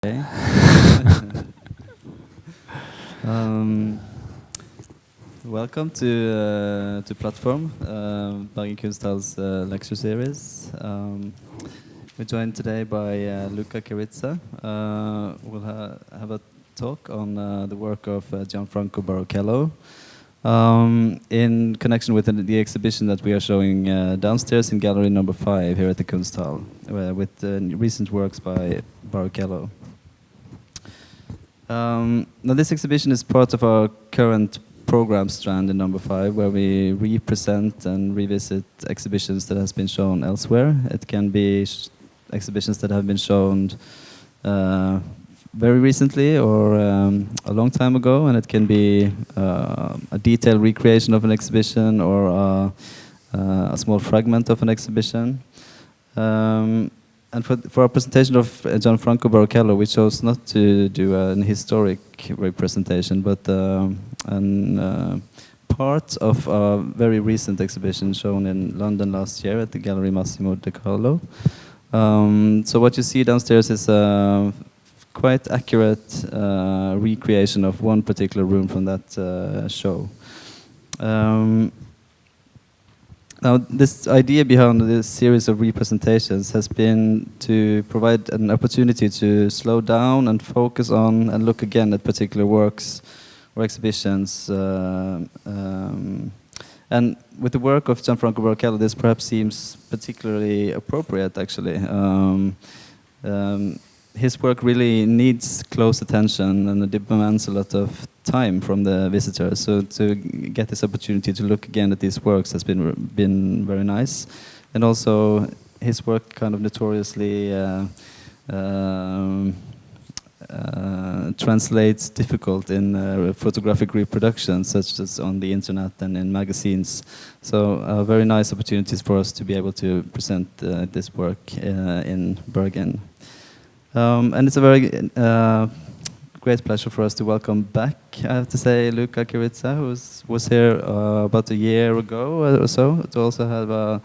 Okay. um, Welcome to Plattform, Bergen Kunsthall's lecture series. We're joined today by Luca Cerizza. We'll have a talk on the work of Gianfranco Baruchello in connection with the exhibition that we are showing downstairs in gallery number 5 here at the Kunsthall, with recent works by Baruchello. Now this exhibition is part of our current program strand in number 5, where we represent and revisit exhibitions that has been shown elsewhere. It can be exhibitions that have been shown very recently or a long time ago, and it can be a detailed recreation of an exhibition or a small fragment of an exhibition. And for our presentation of Gianfranco Baruchello, we chose not to do an historic representation, but part of a very recent exhibition shown in London last year at the gallery Massimo De Carlo. So what you see downstairs is a quite accurate recreation of one particular room from that show. Now, this idea behind this series of representations has been to provide an opportunity to slow down and focus on and look again at particular works or exhibitions. And with the work of Gianfranco Baruchello, this perhaps seems particularly appropriate, actually. His work really needs close attention, and it demands a lot of time from the visitor. So to get this opportunity to look again at these works has been very nice. And also his work kind of notoriously translates difficult in photographic reproduction, such as on the internet and in magazines. So very nice opportunities for us to be able to present this work in Bergen. And it's a very great pleasure for us to welcome back, I have to say, Luca Cerizza, who was here about a year ago or so, to also have a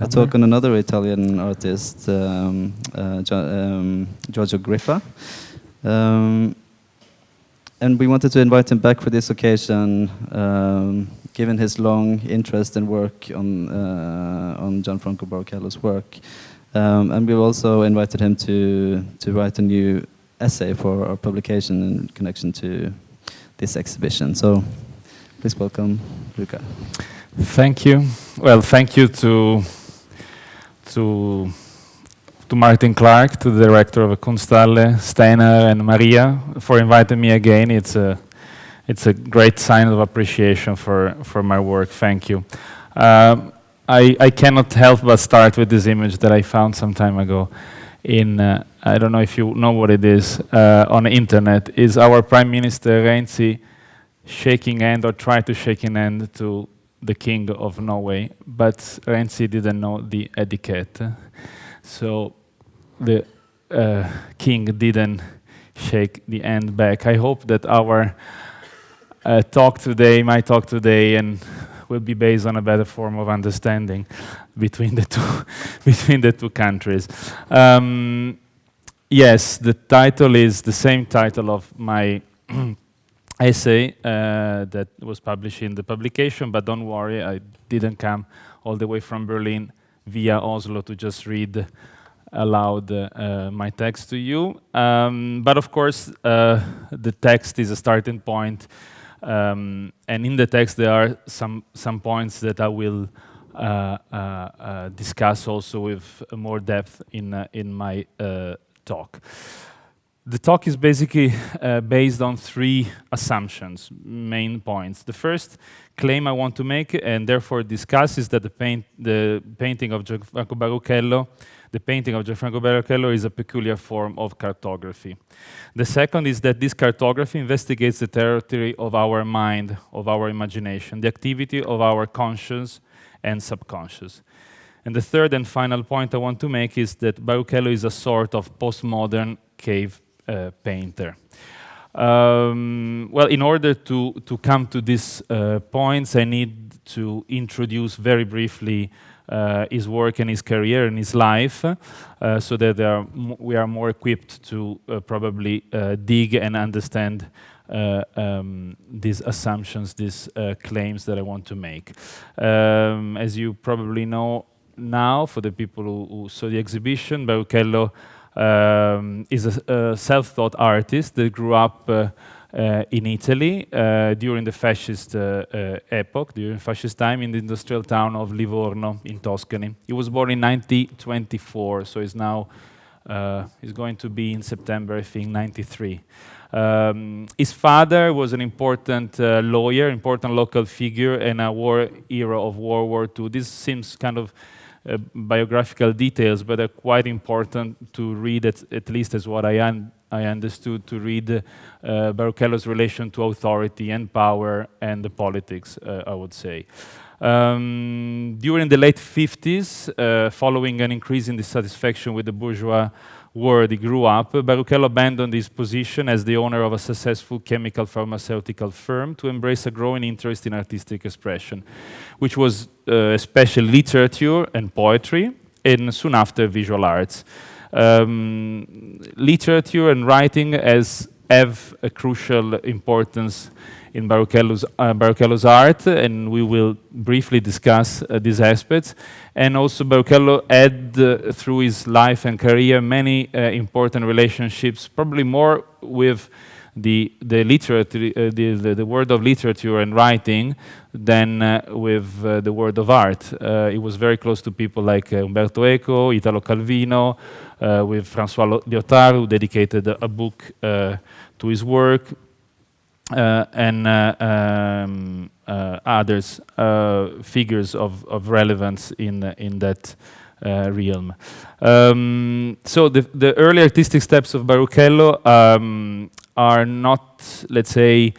talk on another Italian artist, Giorgio Griffa. And we wanted to invite him back for this occasion, given his long interest and work on Gianfranco Baruchello's work. And we've also invited him to write a new essay for our publication in connection to this exhibition. So please welcome Luca. Thank you. Well, thank you to Martin Clark, to the director of Kunsthall, Steiner and Maria, for inviting me again. It's a great sign of appreciation for my work. Thank you. I cannot help but start with this image that I found some time ago in, I don't know if you know what it is, on the internet. Is our Prime Minister Renzi shaking hand or trying to shake hand to the King of Norway, but Renzi didn't know the etiquette. So the King didn't shake the hand back. I hope that our talk today, my talk today, and will be based on a better form of understanding between the two countries. Yes, the title is the same title of my essay that was published in the publication, but don't worry, I didn't come all the way from Berlin via Oslo to just read aloud my text to you. But of course, the text is a starting point. And in the text there are some points that I will discuss also with more depth in my talk. The talk is basically based on 3 assumptions, main points. The first claim I want to make and therefore discuss is that the painting of Gianfranco Baruchello is a peculiar form of cartography. The second is that this cartography investigates the territory of our mind, of our imagination, the activity of our conscious and subconscious. And the third and final point I want to make is that Baruchello is a sort of postmodern cave painter. Well, in order to come to these points, I need to introduce very briefly his work and his career and his life, so that we are more equipped to probably dig and understand these assumptions, these claims that I want to make. As you probably know now, for the people who saw the exhibition, Baruchello is a self-taught artist that grew up in Italy during the fascist epoch, during fascist time, in the industrial town of Livorno in Tuscany. He was born in 1924, so he's now he's going to be in September, I think, 93. His father was an important lawyer, important local figure, and a war hero of World War II. This seems kind of biographical details, but are quite important to read, at least as what I understood, to read Baruchello's relation to authority and power and the politics, I would say. During the late 50s, following an increase in dissatisfaction with the bourgeois world he grew up, Baruchello abandoned his position as the owner of a successful chemical pharmaceutical firm to embrace a growing interest in artistic expression, which was especially literature and poetry, and soon after visual arts. Literature and writing have a crucial importance in Baruchello's art, and we will briefly discuss these aspects. And also Baruchello had, through his life and career, many important relationships, probably more with the world of literature and writing than with the world of art. He was very close to people like Umberto Eco, Italo Calvino, with François Lyotard, who dedicated a book to his work, and others, figures of relevance in that realm. So the early artistic steps of Baruchello are not, let's say,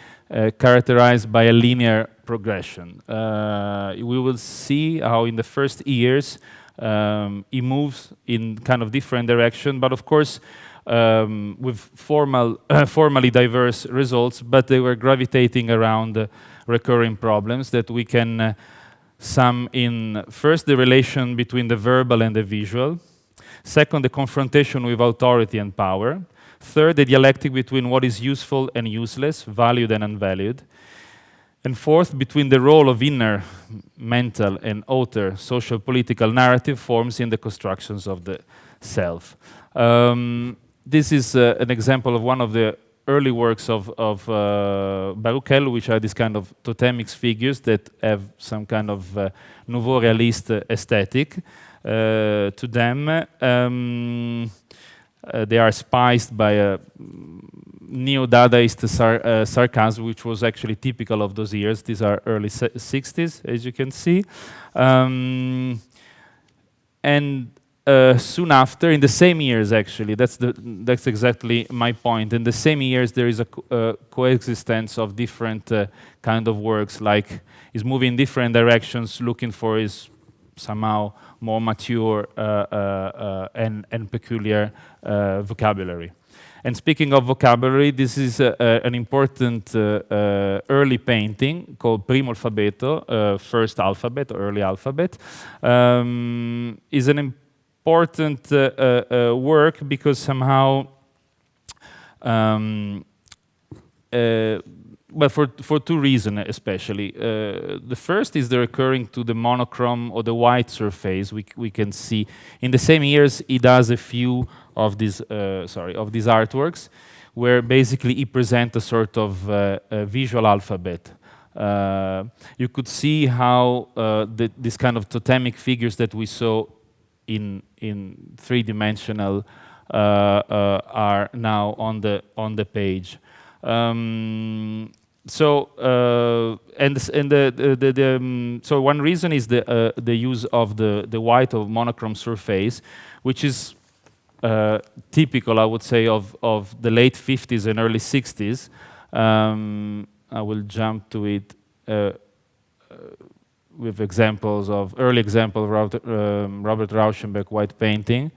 characterized by a linear progression. We will see how in the first years he moves in kind of different direction, but of course with formally diverse results, but they were gravitating around recurring problems that we can sum in: first, the relation between the verbal and the visual; second, the confrontation with authority and power; third, the dialectic between what is useful and useless, valued and unvalued; and fourth, between the role of inner, mental, and outer social political narrative forms in the constructions of the self. This is an example of one of the early works of Baruchello, which are these kind of totemic figures that have some kind of nouveau realiste aesthetic to them. They are spiced by a neo-Dadaist sarcasm, which was actually typical of those years. These are early 60s, as you can see. And soon after, in the same years, actually, that's exactly my point. In the same years, there is a coexistence of different kind of works, like he's moving in different directions, looking for his somehow more mature and peculiar vocabulary. And speaking of vocabulary, this is an important early painting called Primo Alfabeto, first alphabet, or early alphabet. Is an important work because somehow, well, for two reasons especially. The first is the recurring to the monochrome or the white surface. We can see in the same years he does a few of these artworks, where basically he presents a sort of a visual alphabet. You could see how this kind of totemic figures that we saw in three-dimensional are now on the page. So one reason is the use of the white or monochrome surface, which is typical, I would say, of the late 50s and early 60s. I will jump to it with examples of early example of Robert Raushenberg white painting,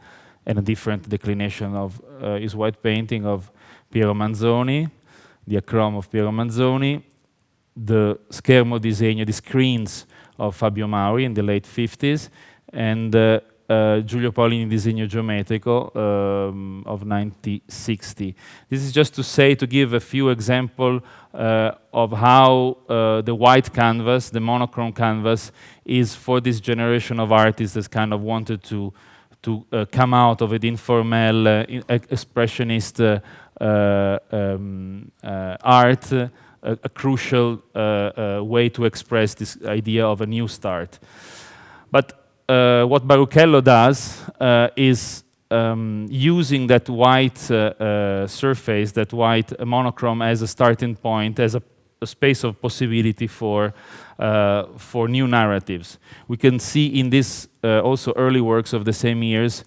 and a different declination of his white painting of Piero Manzoni, the acrom of Piero Manzoni, the schermo disegno, the screens of Fabio Mauri in the late 50s, and Giulio Paolini Disegno geometrico of 1960. This is just to say, to give a few examples of how the white canvas, the monochrome canvas, is for this generation of artists that kind of wanted to come out of an informal expressionist art, a crucial way to express this idea of a new start. But what Baruchello does is using that white surface, that white monochrome as a starting point, as a space of possibility for new narratives. We can see in this also early works of the same years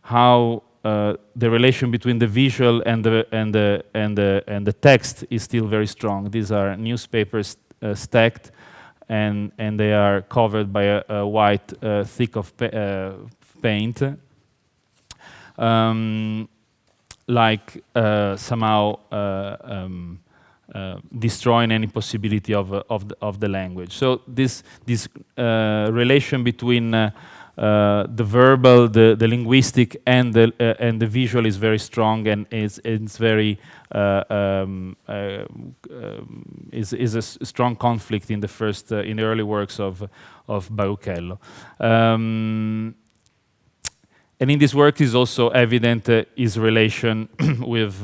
how the relation between the visual and the text is still very strong. These are newspapers stacked, and they are covered by a white thick of paint, like somehow destroying any possibility of the language. So this relation between the verbal, the linguistic, and the visual is very strong, and it's very is a strong conflict in the early works of Baruchello. And in this work is also evident his relation with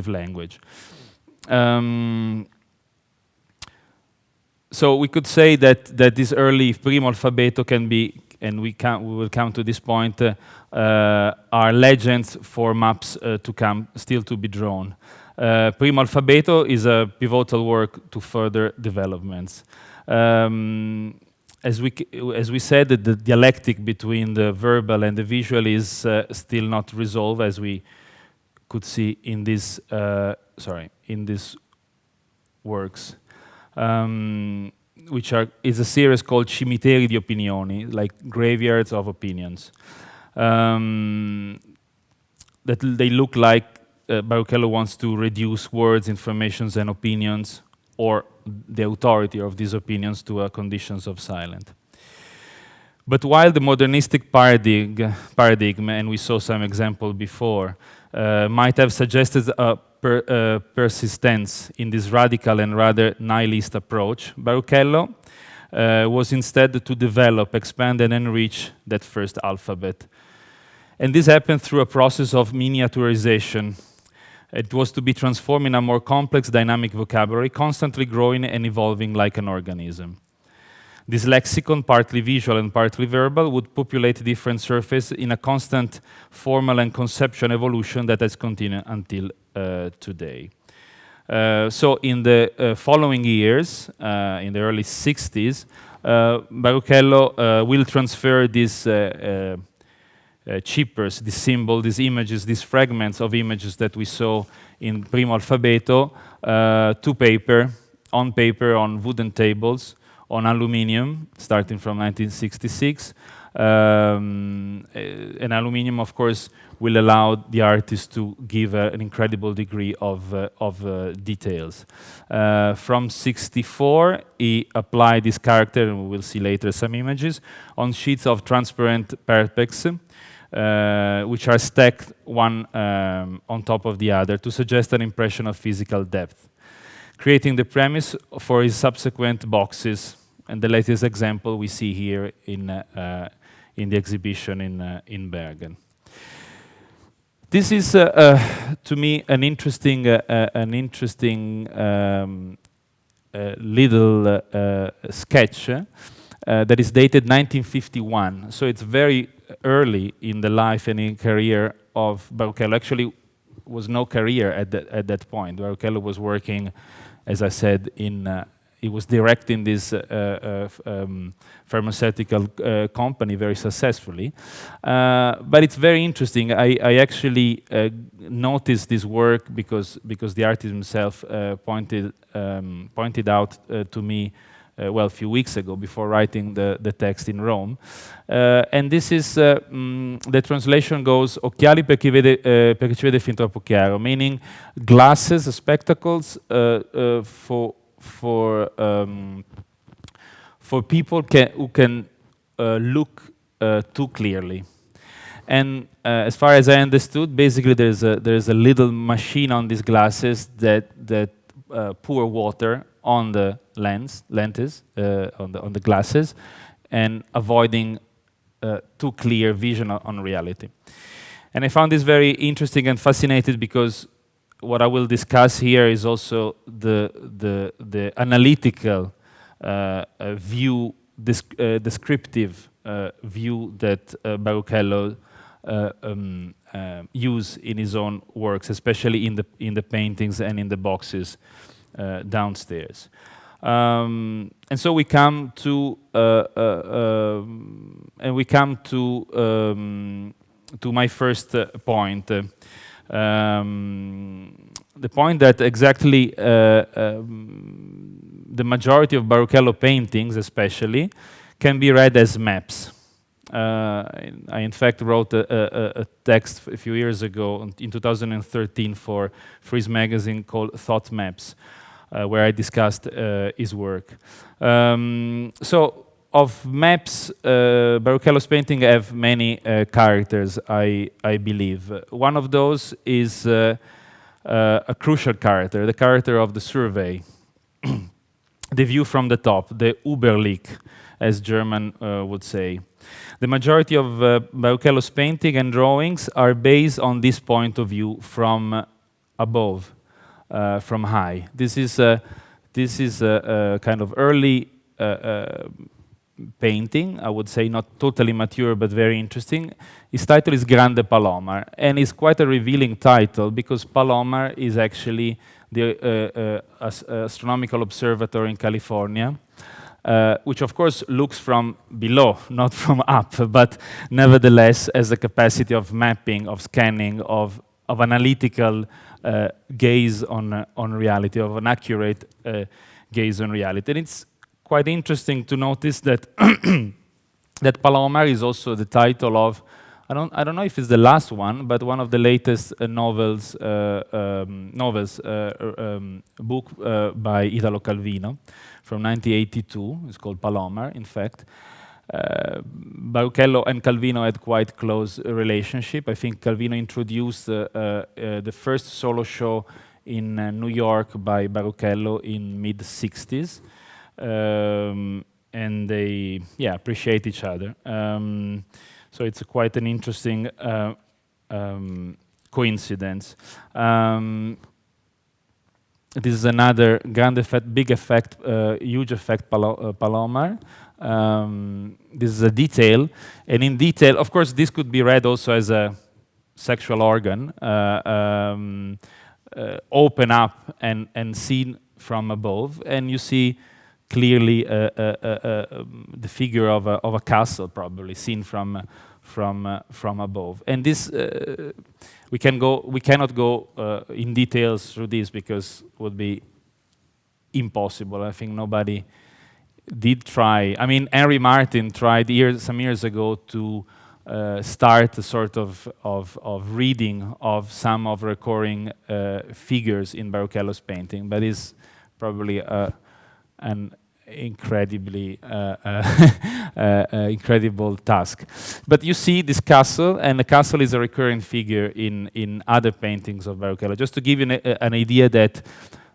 language. So we could say that this early primo alfabeto can be, and we will come to this point, are legends for maps to come, still to be drawn. Primo alfabeto is a pivotal work to further developments. As we said, the dialectic between the verbal and the visual is still not resolved, as we could see in this in these works, which is a series called Cimiteri di Opinioni, like graveyards of opinions. That they look like Baruchello wants to reduce words, informations, and opinions, or the authority of these opinions, to conditions of silence. But while the modernistic paradigm, and we saw some example before, might have suggested a persistence in this radical and rather nihilist approach, Baruchello was instead to develop, expand, and enrich that first alphabet. And this happened through a process of miniaturization. It was to be transformed in a more complex, dynamic vocabulary, constantly growing and evolving like an organism. This lexicon, partly visual and partly verbal, would populate different surfaces in a constant formal and conceptual evolution that has continued until today. So in the following years, in the early 60s, Baruchello will transfer these chippers, this symbol, these images, these fragments of images that we saw in Primo Alfabeto to paper, on wooden tables, on aluminium, starting from 1966. And aluminium, of course, will allow the artist to give an incredible degree of details. From 64, he applied this character, and we will see later some images, on sheets of transparent perpex, which are stacked one on top of the other to suggest an impression of physical depth, creating the premise for his subsequent boxes. And the latest example we see here in the exhibition in Bergen. This is, to me, an interesting little sketch that is dated 1951. So it's very early in the life and in career of Baruchello. Actually, was no career at that point. Baruchello was working, as I said, he was directing this pharmaceutical company very successfully. But it's very interesting. I actually noticed this work because the artist himself pointed out to me a few weeks ago, before writing the text in Rome. And this is, the translation goes, occhiali per chi vede fin troppo chiaro, meaning glasses, spectacles for people who can look too clearly. And as far as I understood, basically there's a little machine on these glasses that pour water on the lenses on the glasses, and avoiding too clear vision on reality. And I found this very interesting and fascinating because what I will discuss here is also the analytical view, descriptive view that Baruchello use in his own works, especially in the paintings and in the boxes downstairs. And so we come to my first point. The point that exactly the majority of Baruchello paintings, especially, can be read as maps. I in fact wrote a text a few years ago in 2013 for his magazine called Thought Maps, where I discussed his work. So of maps, Baruchello's painting have many characters, I believe. One of those is a crucial character, the character of the survey, the view from the top, the Überblick, as German would say. The majority of Baruchello's painting and drawings are based on this point of view from above, from high. This is a kind of early painting, I would say not totally mature but very interesting. Its title is Grande Palomar, and it's quite a revealing title because Palomar is actually the astronomical observatory in California, which of course looks from below, not from up, but nevertheless has the capacity of mapping, of scanning, of analytical gaze on reality, of an accurate gaze on reality. And it's quite interesting to notice that that Palomar is also the title of, I don't know if it's the last one, but one of the latest book by Italo Calvino from 1982. It's called Palomar, in fact. Baruchello and Calvino had quite close relationship. I think Calvino introduced the first solo show in New York by Baruchello in mid-60s. And they appreciate each other. So it's quite an interesting coincidence. This is another grand effect, big effect, huge effect Palomar. This is a detail, and in detail, of course, this could be read also as a sexual organ, open up and seen from above, and you see clearly the figure of a castle, probably seen from above. And this we cannot go in details through this because it would be impossible. I think nobody did try. I mean, Henry Martin tried some years ago to start a sort of reading of some of recurring figures in Baruchello's painting, but it's probably an incredibly incredible task. But you see this castle, and the castle is a recurring figure in other paintings of Baruchello. Just to give you an idea that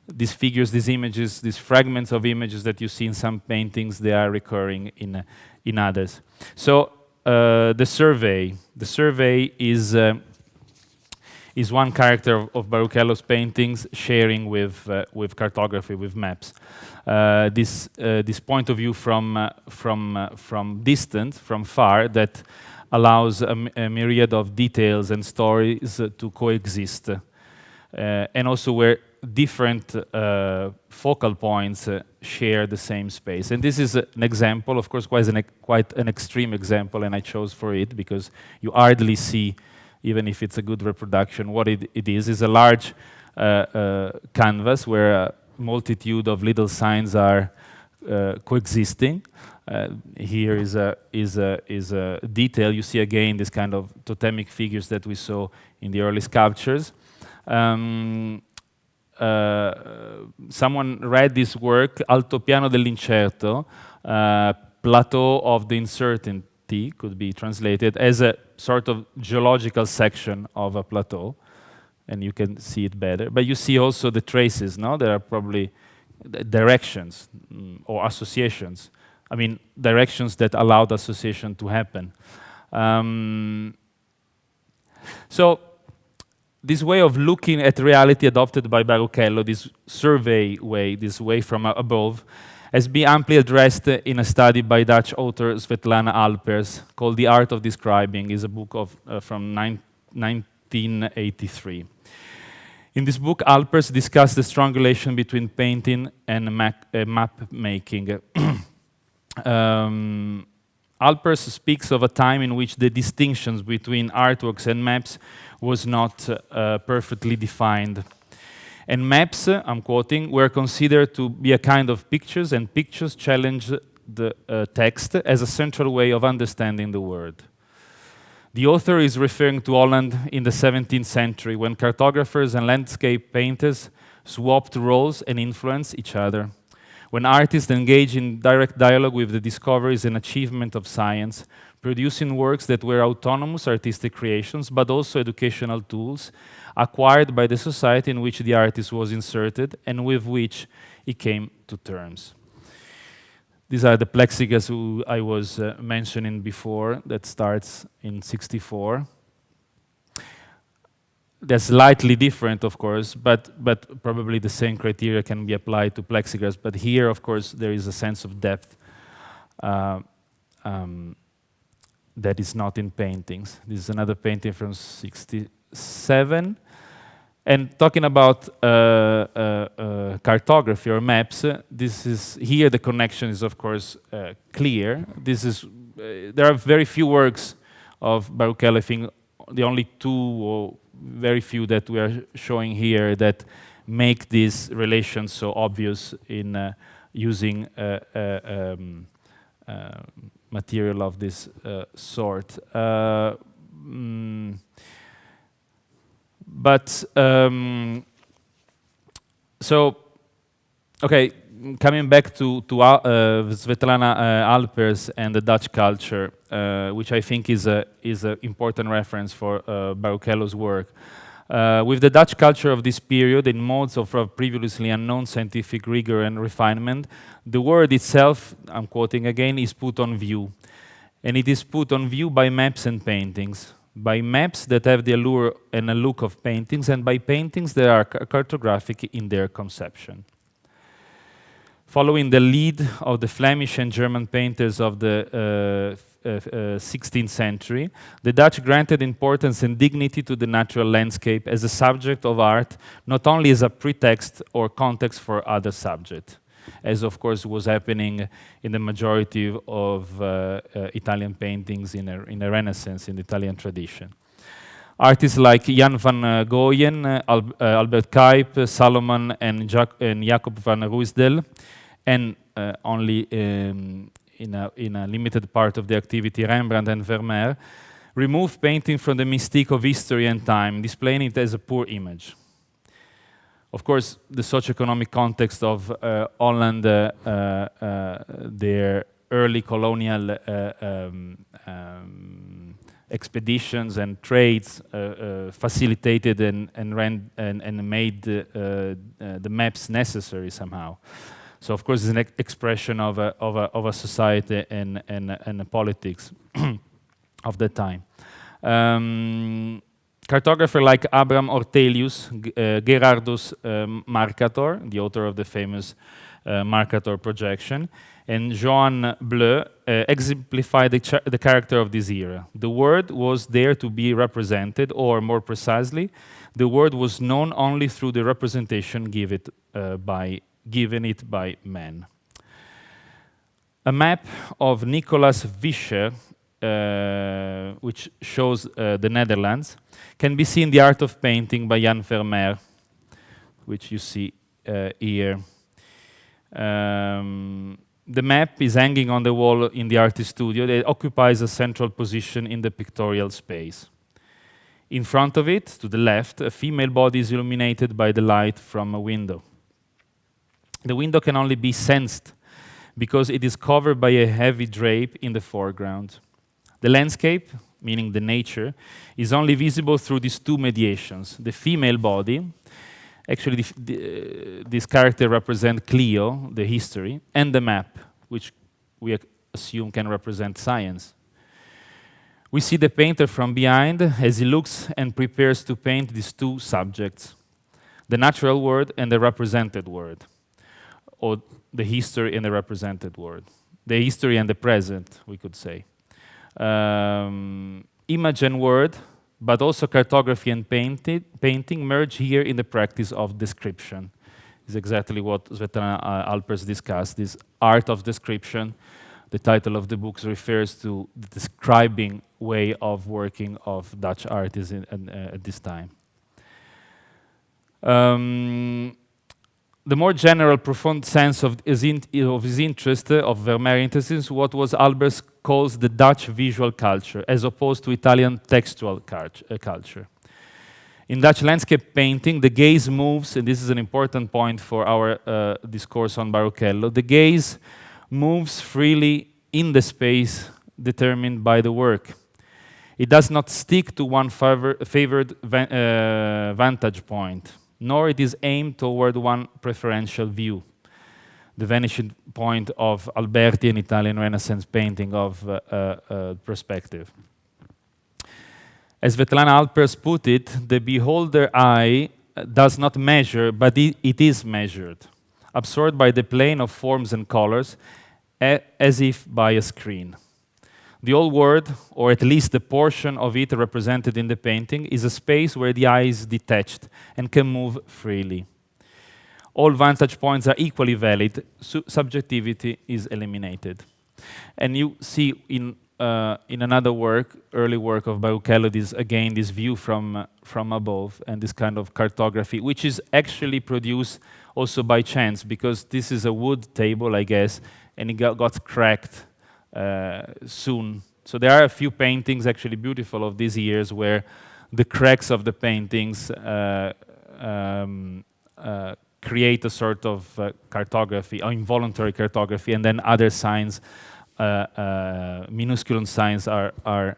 these figures, these images, these fragments of images that you see in some paintings, they are recurring in others. So the survey is one character of Baruchello's paintings sharing with cartography, with maps. This point of view from distant, from far, that allows a myriad of details and stories to coexist, and also where different focal points share the same space. And this is an example, of course, quite an extreme example, and I chose for it because you hardly see, even if it's a good reproduction, what it is. It's a large canvas where a multitude of little signs are coexisting. Here is a detail. You see again this kind of totemic figures that we saw in the early sculptures. Someone read this work, Altopiano dell'incerto, Plateau of the T could be translated as a sort of geological section of a plateau, and you can see it better. But you see also the traces, no? There are probably directions or associations. I mean, directions that allowed association to happen. So this way of looking at reality adopted by Baruchello, this survey way, this way from above, has been amply addressed in a study by Dutch author Svetlana Alpers called The Art of Describing. It's a book from 1983. In this book, Alpers discussed the strong relation between painting and map making. Alpers speaks of a time in which the distinctions between artworks and maps was not perfectly defined. And maps, I'm quoting, were considered to be a kind of pictures, and pictures challenged the text as a central way of understanding the world. The author is referring to Holland in the 17th century, when cartographers and landscape painters swapped roles and influenced each other. When artists engaged in direct dialogue with the discoveries and achievement of science, producing works that were autonomous artistic creations, but also educational tools acquired by the society in which the artist was inserted and with which he came to terms. These are the plexiglass I was mentioning before, that starts in '64. They're slightly different, of course, but probably the same criteria can be applied to plexiglass. But here, of course, there is a sense of depth that is not in paintings. This is another painting from '67. And talking about cartography or maps, this is here the connection is of course clear. This is there are very few works of Baruchello. I think the only two or very few that we are showing here that make this relation so obvious in using material of this sort. So, okay, coming back to Svetlana Alpers and the Dutch culture, which I think is an important reference for Baruchello's work. With the Dutch culture of this period, in modes of previously unknown scientific rigor and refinement, the word itself, I'm quoting again, is put on view. And it is put on view by maps and paintings. By maps that have the allure and a look of paintings, and by paintings that are cartographic in their conception. Following the lead of the Flemish and German painters of the 16th century, the Dutch granted importance and dignity to the natural landscape as a subject of art, not only as a pretext or context for other subjects, as of course was happening in the majority of Italian paintings in a Renaissance, in the Italian tradition. Artists like Jan van Gooyen, Albert Cuyp, Salomon, and Jacob van Ruysdael, and only in a limited part of the activity, Rembrandt and Vermeer, removed painting from the mystique of history and time, displaying it as a poor image. Of course, the socioeconomic context of Holland, their early colonial expeditions and trades facilitated and made the maps necessary somehow. So, of course, it's an expression of a society and a politics of the time. Cartographer like Abraham Ortelius, Gerardus Mercator, the author of the famous Mercator projection, and Johan Bleu exemplify the character of this era. The word was there to be represented, or more precisely, the word was known only through the representation given it by man. A map of Nicolaas Vischer, which shows the Netherlands, can be seen in The Art of Painting by Jan Vermeer, which you see here. The map is hanging on the wall in the artist studio. It occupies a central position in the pictorial space. In front of it, to the left, a female body is illuminated by the light from a window. The window can only be sensed because it is covered by a heavy drape in the foreground. The landscape, meaning the nature, is only visible through these two mediations. The female body, actually this character represents Clio, the history, and the map, which we assume can represent science. We see the painter from behind as he looks and prepares to paint these two subjects, the natural world and the represented world, or the history and the represented world. The history and the present, we could say. Image and word, but also cartography and painting merge here in the practice of description. Is exactly what Svetlana Alpers discussed, this art of description. The title of the book refers to the describing way of working of Dutch artists at this time. The more general, profound sense of his interest, of Vermeer interest, is what was Albers calls the Dutch visual culture, as opposed to Italian textual culture. In Dutch landscape painting, the gaze moves, and this is an important point for our discourse on Baruchello, the gaze moves freely in the space determined by the work. It does not stick to one favored vantage point, nor it is aimed toward one preferential view, the vanishing point of Alberti and Italian Renaissance painting of perspective. As Svetlana Alpers put it, the beholder eye does not measure, but it is measured, absorbed by the plane of forms and colors, as if by a screen. The whole world, or at least the portion of it represented in the painting, is a space where the eye is detached and can move freely. All vantage points are equally valid, subjectivity is eliminated. And you see in another work, early work of Baruchello, this view from above and this kind of cartography, which is actually produced also by chance, because this is a wood table, I guess, and it got cracked soon. So there are a few paintings actually beautiful of these years where the cracks of the paintings create a sort of cartography, or involuntary cartography, and then other signs, minuscule signs are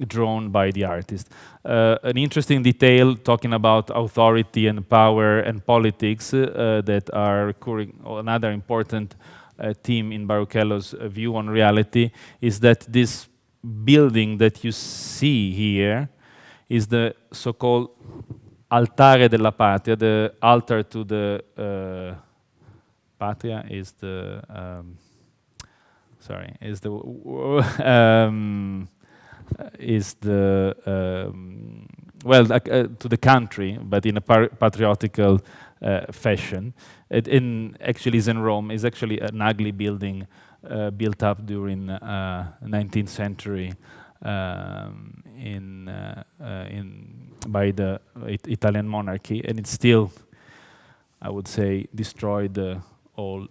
drawn by the artist. An interesting detail talking about authority and power and politics that are recurring, another important theme in Baruchello's view on reality, is that this building that you see here is the so-called altare della patria, the altar to the patria is the to the country, but in a patriotical fashion. Actually is in Rome. Is actually an ugly building built up during 19th century by the Italian monarchy, and it's still, I would say, destroyed the whole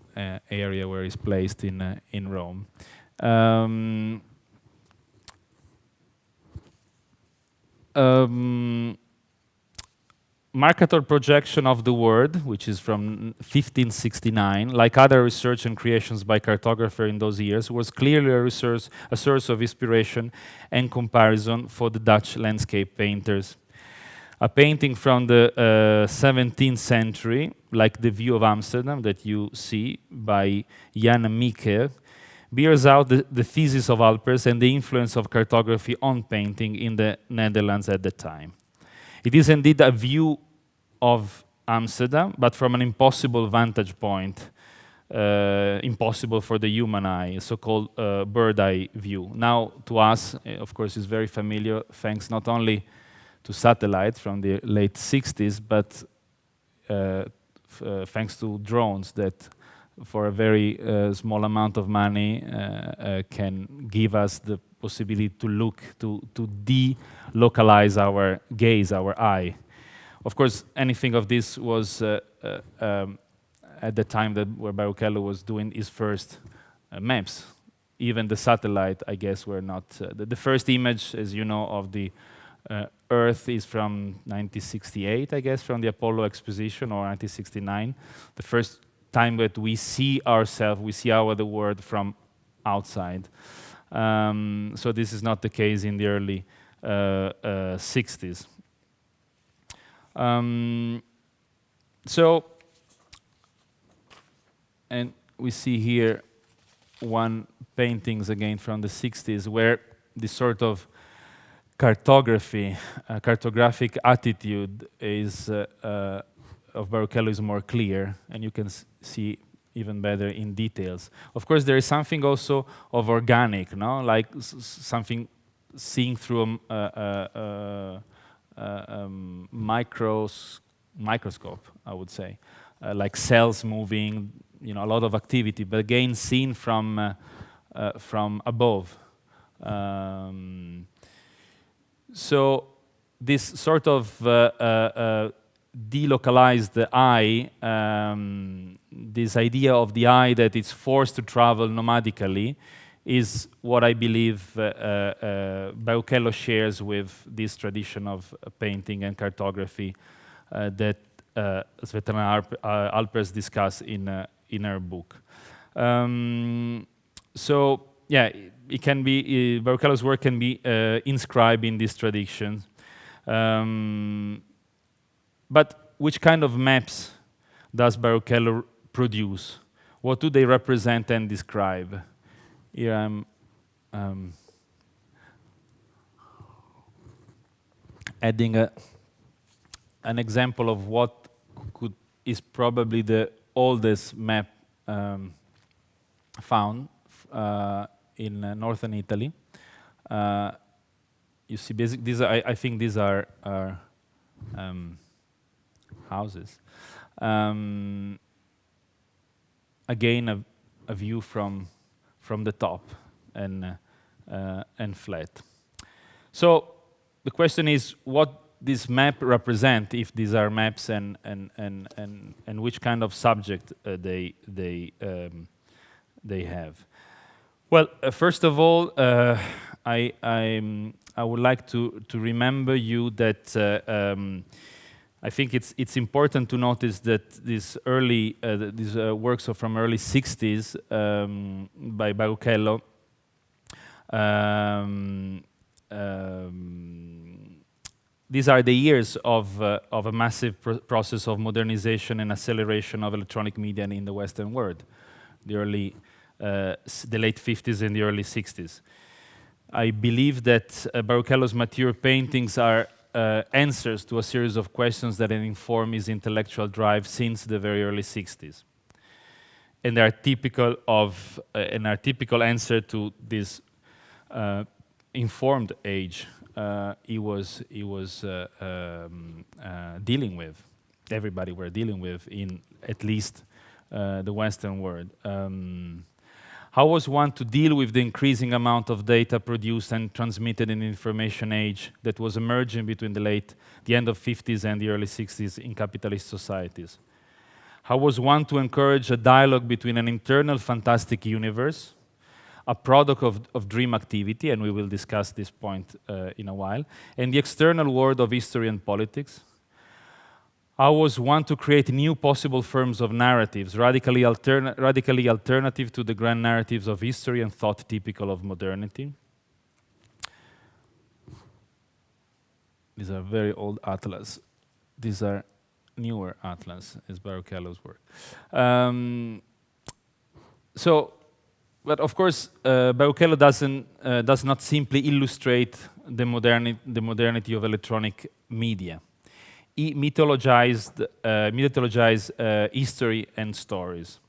area where it's placed in Rome. Mercator projection of the world, which is from 1569, like other research and creations by cartographer in those years, was clearly a source of inspiration and comparison for the Dutch landscape painters. A painting from the 17th century, like the view of Amsterdam that you see by Jan Micker, bears out the thesis of Alpers and the influence of cartography on painting in the Netherlands at the time. It is indeed a view of Amsterdam, but from an impossible vantage point, impossible for the human eye, a so-called bird eye view. Now, to us, of course, is very familiar, thanks not only to satellites from the late 60s, but thanks to drones that, for a very small amount of money, can give us the possibility to look, to delocalize our gaze, our eye. Of course, anything of this was at the time where Baruchello was doing his first maps. Even the satellite, I guess, were not. The first image, as you know, of the Earth is from 1968, I guess, from the Apollo exposition, or 1969. The first time that we see ourselves, we see the world from outside. So this is not the case in the early 60s. So, and we see here one paintings again from the 60s where this sort of cartographic attitude is of Baruchello is more clear, and you can see even better in details. Of course, there is something also of organic, no, like something seeing through microscope, I would say, like cells moving, you know, a lot of activity, but again seen from above. So this sort of delocalized eye, this idea of the eye that it's forced to travel nomadically, is what I believe Baruchello shares with this tradition of painting and cartography that Svetlana Alpers discuss in her book. So yeah, it can be Baruchello's work can be inscribed in this tradition. But which kind of maps does Baruchello produce? What do they represent and describe? Here I'm adding an example of what is probably the oldest map found in northern Italy. You see, these are, I think these are houses. Again, a view from the top and flat. So the question is, what this map represent, if these are maps, and which kind of subject they have. Well, first of all, I would like to remember you that I think it's important to notice that these early these works are from early 60s by Baruchello. These are the years of a massive process of modernization and acceleration of electronic media in the Western world, the late 50s and the early 60s. I believe that Baruchello's mature paintings are answers to a series of questions that have informed his intellectual drive since the very early 60s. And they are typical of an typical answer to this informed age he was dealing with. Everybody were dealing with in at least the Western world. How was one to deal with the increasing amount of data produced and transmitted in the information age that was emerging between the end of 50s and the early 60s in capitalist societies? How was one to encourage a dialogue between an internal fantastic universe, a product of dream activity, and we will discuss this point in a while, and the external world of history and politics? How was one to create new possible forms of narratives, radically alternative to the grand narratives of history and thought typical of modernity? These are very old atlas. These are newer atlas, is Baruchello's work. But of course, Baruchello does not simply illustrate the modernity of electronic media. He mythologized history and stories.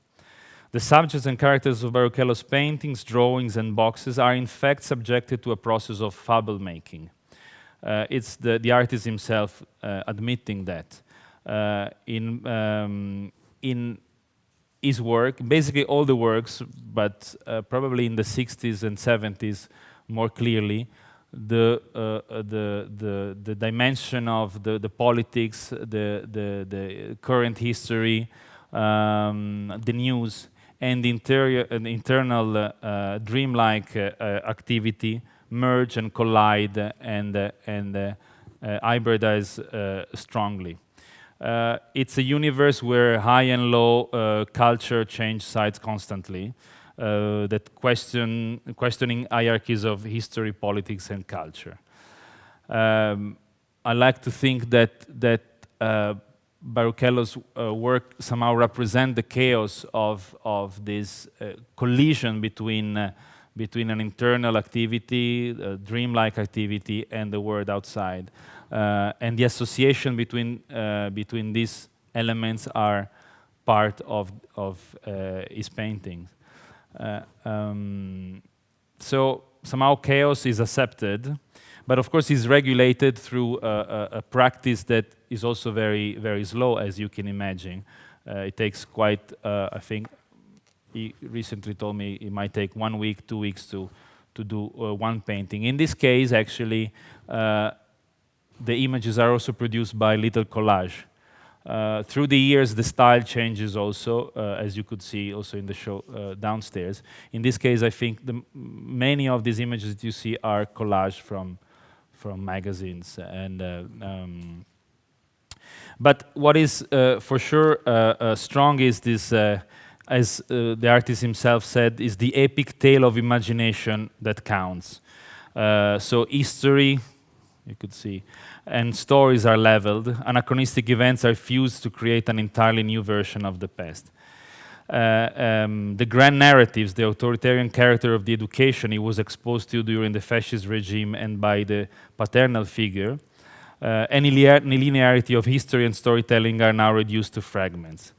The subjects and characters of Baruchello's paintings, drawings, and boxes are in fact subjected to a process of fable making. It's the artist himself admitting that. In his work, basically all the works, but probably in the 60s and 70s more clearly, the dimension of the politics, the current history, the news, and the internal dreamlike activity merge and collide and hybridize strongly. It's a universe where high and low culture change sides constantly. that questioning hierarchies of history, politics, and culture. I like to think that Baruchello's work somehow represent the chaos of this collision between an internal activity, a dreamlike activity, and the world outside, and the association between these elements are part of his paintings. So somehow chaos is accepted, but of course is regulated through a practice that is also very, very slow, as you can imagine. It takes quite, I think, he recently told me it might take 1 week, 2 weeks to do one painting. In this case, actually, the images are also produced by little collage. Through the years, the style changes also, as you could see also in the show downstairs. In this case, I think many of these images that you see are collage from magazines. And but what is for sure strong is this, as the artist himself said, is the epic tale of imagination that counts. So history, you could see, and stories are leveled. Anachronistic events are fused to create an entirely new version of the past. The grand narratives, the authoritarian character of the education he was exposed to during the fascist regime and by the paternal figure, any linearity of history and storytelling are now reduced to fragments.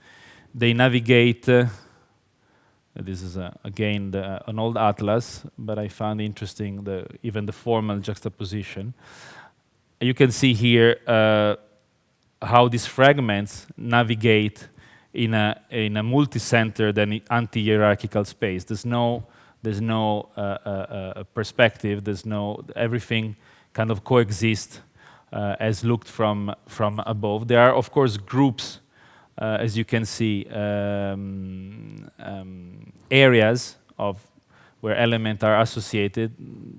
They navigate, this is again an old atlas, but I found interesting even the formal juxtaposition. You can see here how these fragments navigate in a multi-centered and anti-hierarchical space. There's no perspective. Everything kind of coexists as looked from above. There are of course groups, as you can see, areas of where elements are associated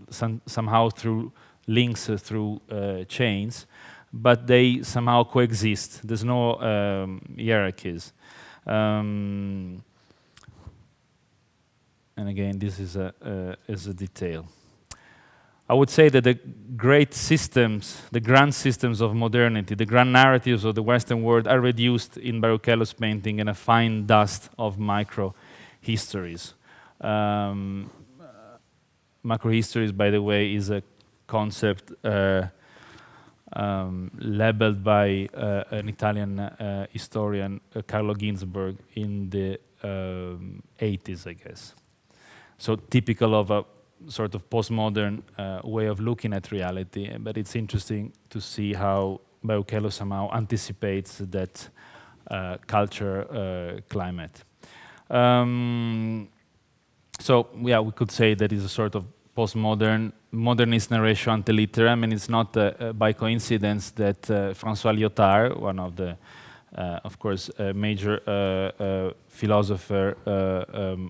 somehow through links through chains, but they somehow coexist. There's no hierarchies. And again, this is a detail. I would say that the great systems, the grand systems of modernity, the grand narratives of the Western world are reduced in Baruchello's painting in a fine dust of micro-histories. Macro-histories, by the way, is a concept labeled by an Italian historian, Carlo Ginzburg, in the 80s, I guess. So typical of a sort of postmodern way of looking at reality, but it's interesting to see how Baruchello somehow anticipates that culture climate. So yeah, we could say that is a sort of postmodern, modernist narration ante litteram, and it's not by coincidence that François Lyotard, one of the, of course, major philosopher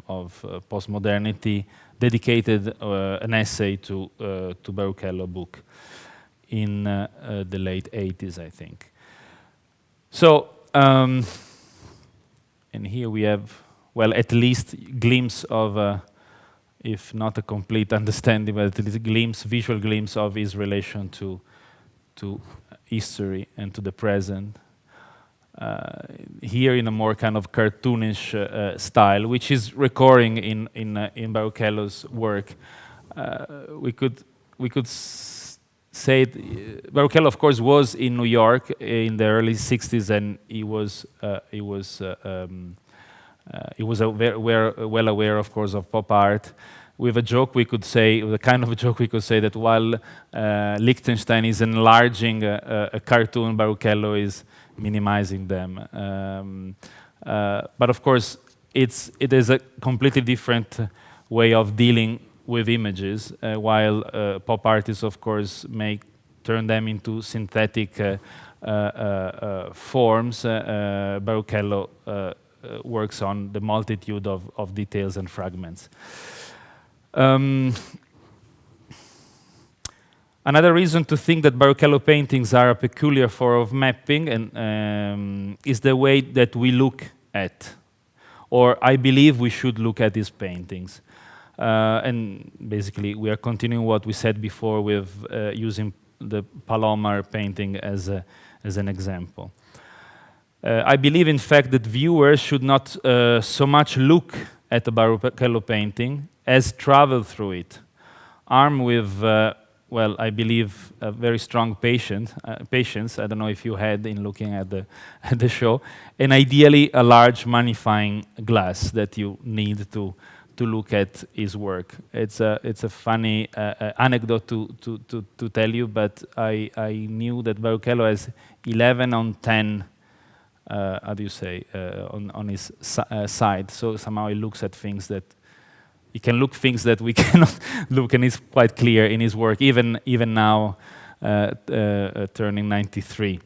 of postmodernity, dedicated an essay to Baruchello book in the late 80s, I think. So, and here we have, well, at least glimpse of, if not a complete understanding, but at least a visual glimpse of his relation to history and to the present. Here in a more kind of cartoonish style, which is recurring in Baruchello's work. We could say Baruchello, of course, was in New York in the early '60s, and he was well aware, of course, of pop art. With a joke, we could say, with a kind of a joke, we could say that while Liechtenstein is enlarging a cartoon, Baruchello is minimizing them. But of course, it is a completely different way of dealing with images, while pop artists, of course, turn them into synthetic forms. Baruchello works on the multitude of details and fragments. Another reason to think that Baruchello paintings are a peculiar form of mapping and is the way that we look at, or I believe we should look at his paintings. And basically, we are continuing what we said before with using the Palomar painting as an example. I believe, in fact, that viewers should not so much look at a Baruchello painting as travel through it, armed with, well, I believe, a very strong patience. I don't know if you had in looking at the show, and ideally a large magnifying glass that you need to look at his work. It's a funny anecdote to tell you, but I knew that Baruchello has 11 on 10. How do you say, on his side. So somehow he looks at things that, he can look things that we cannot look, and it's quite clear in his work, even now, turning 93.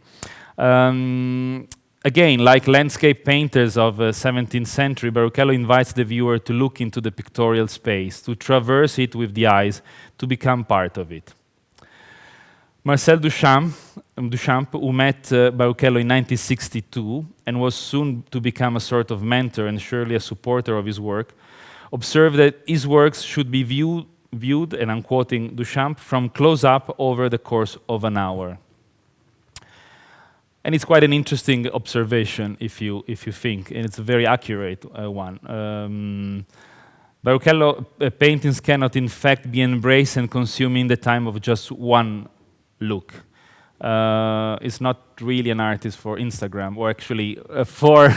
Again, like landscape painters of the 17th century, Baruchello invites the viewer to look into the pictorial space, to traverse it with the eyes, to become part of it. Marcel Duchamp, who met Baruchello in 1962 and was soon to become a sort of mentor and surely a supporter of his work, observed that his works should be viewed, and I'm quoting Duchamp, from close up over the course of an hour. And it's quite an interesting observation if you think, and it's a very accurate one. Baruchello paintings cannot in fact be embraced and consumed in the time of just one look. It's not really an artist for Instagram, or actually for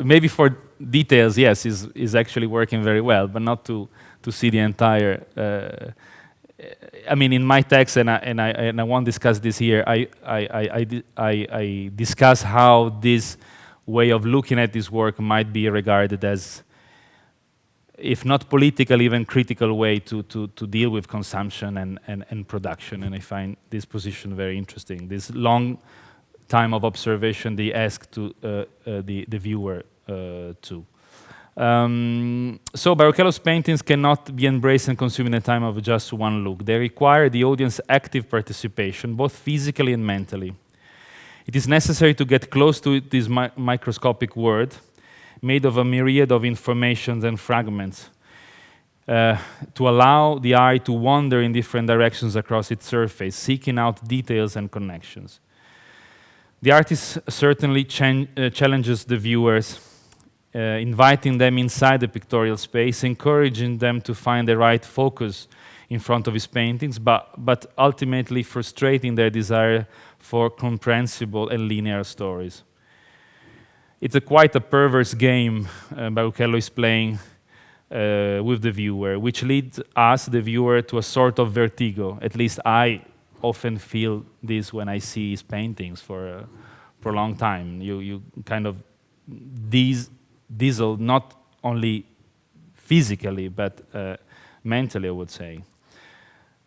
maybe for details. Yes, is actually working very well, but not to see the entire. I mean, in my text, and I won't discuss this here. I discuss how this way of looking at this work might be regarded as, if not political, even critical way to deal with consumption and production. And I find this position very interesting. This long time of observation they ask to the viewer to. So Baruchello's paintings cannot be embraced and consumed in the time of just one look. They require the audience's active participation, both physically and mentally. It is necessary to get close to this microscopic world, made of a myriad of informations and fragments, to allow the eye to wander in different directions across its surface, seeking out details and connections. The artist certainly challenges the viewers, inviting them inside the pictorial space, encouraging them to find the right focus in front of his paintings, but ultimately frustrating their desire for comprehensible and linear stories. It's quite a perverse game Baruchello is playing with the viewer, which leads us, the viewer, to a sort of vertigo. At least I often feel this when I see his paintings for a long time. You kind of diesel, not only physically, but mentally, I would say.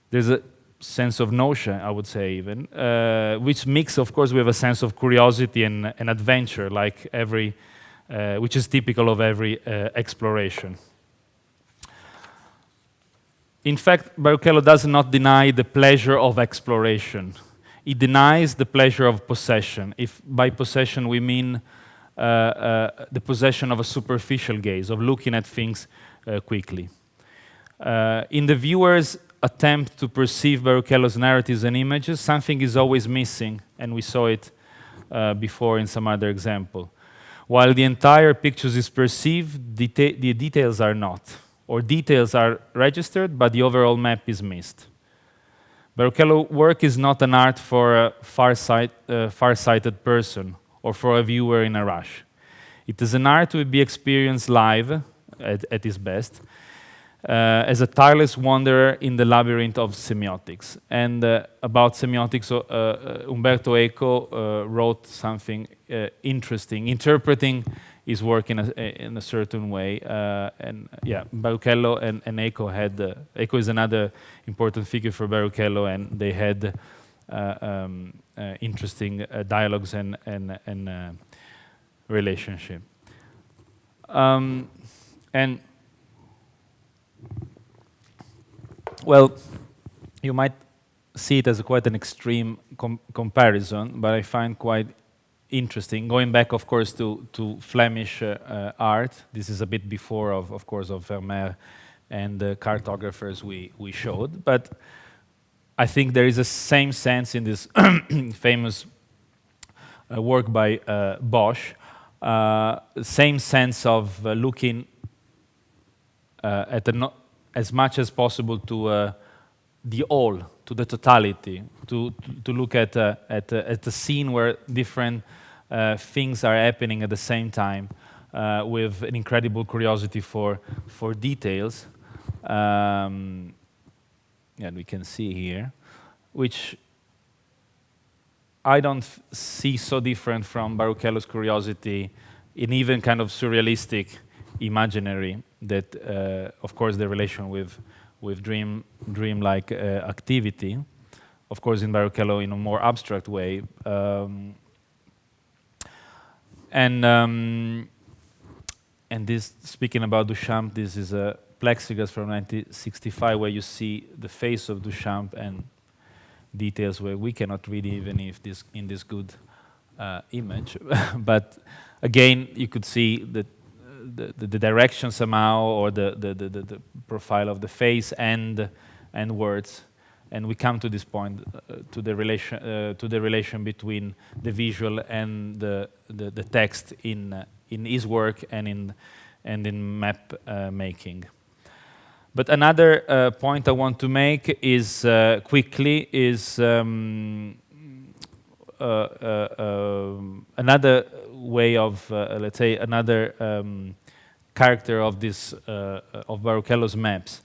There's a sense of nausea, I would say, even, which mix, of course, with a sense of curiosity and adventure, like which is typical of every exploration. In fact, Baruchello does not deny the pleasure of exploration. He denies the pleasure of possession. If by possession we mean the possession of a superficial gaze, of looking at things quickly. In the viewer's attempt to perceive Baruchello's narratives and images, something is always missing, and we saw it before in some other example. While the entire picture is perceived, the details are not, or details are registered, but the overall map is missed. Baruchello's work is not an art for a far-sighted person, or for a viewer in a rush. It is an art to be experienced live, at its best, as a tireless wanderer in the labyrinth of semiotics. And about semiotics, Umberto Eco wrote something interesting, interpreting his work in a certain way. And yeah, Baruchello and Eco had, Eco is another important figure for Baruchello, and they had interesting dialogues and relationship. And well, you might see it as quite an extreme comparison, but I find quite interesting. Going back, of course, to Flemish art. This is a bit before, of course, of Vermeer and the cartographers we showed. But I think there is a same sense in this famous work by Bosch, same sense of looking at as much as possible to the all, to the totality, to look at a scene where different things are happening at the same time, with an incredible curiosity for details. And we can see here, which I don't see so different from Baruchello's curiosity in even kind of surrealistic imaginary that, of course, the relation with dream-like activity, of course, in Baruchello in a more abstract way. And this, speaking about Duchamp, this is a plexiglass from 1965 where you see the face of Duchamp and details where we cannot read even if in this good image. But again, you could see the direction somehow, or the profile of the face and words, and we come to this point to the relation between the visual and the text in his work and in map making. But another point I want to make is quickly is another way of, let's say, another character of this of Baruchello's maps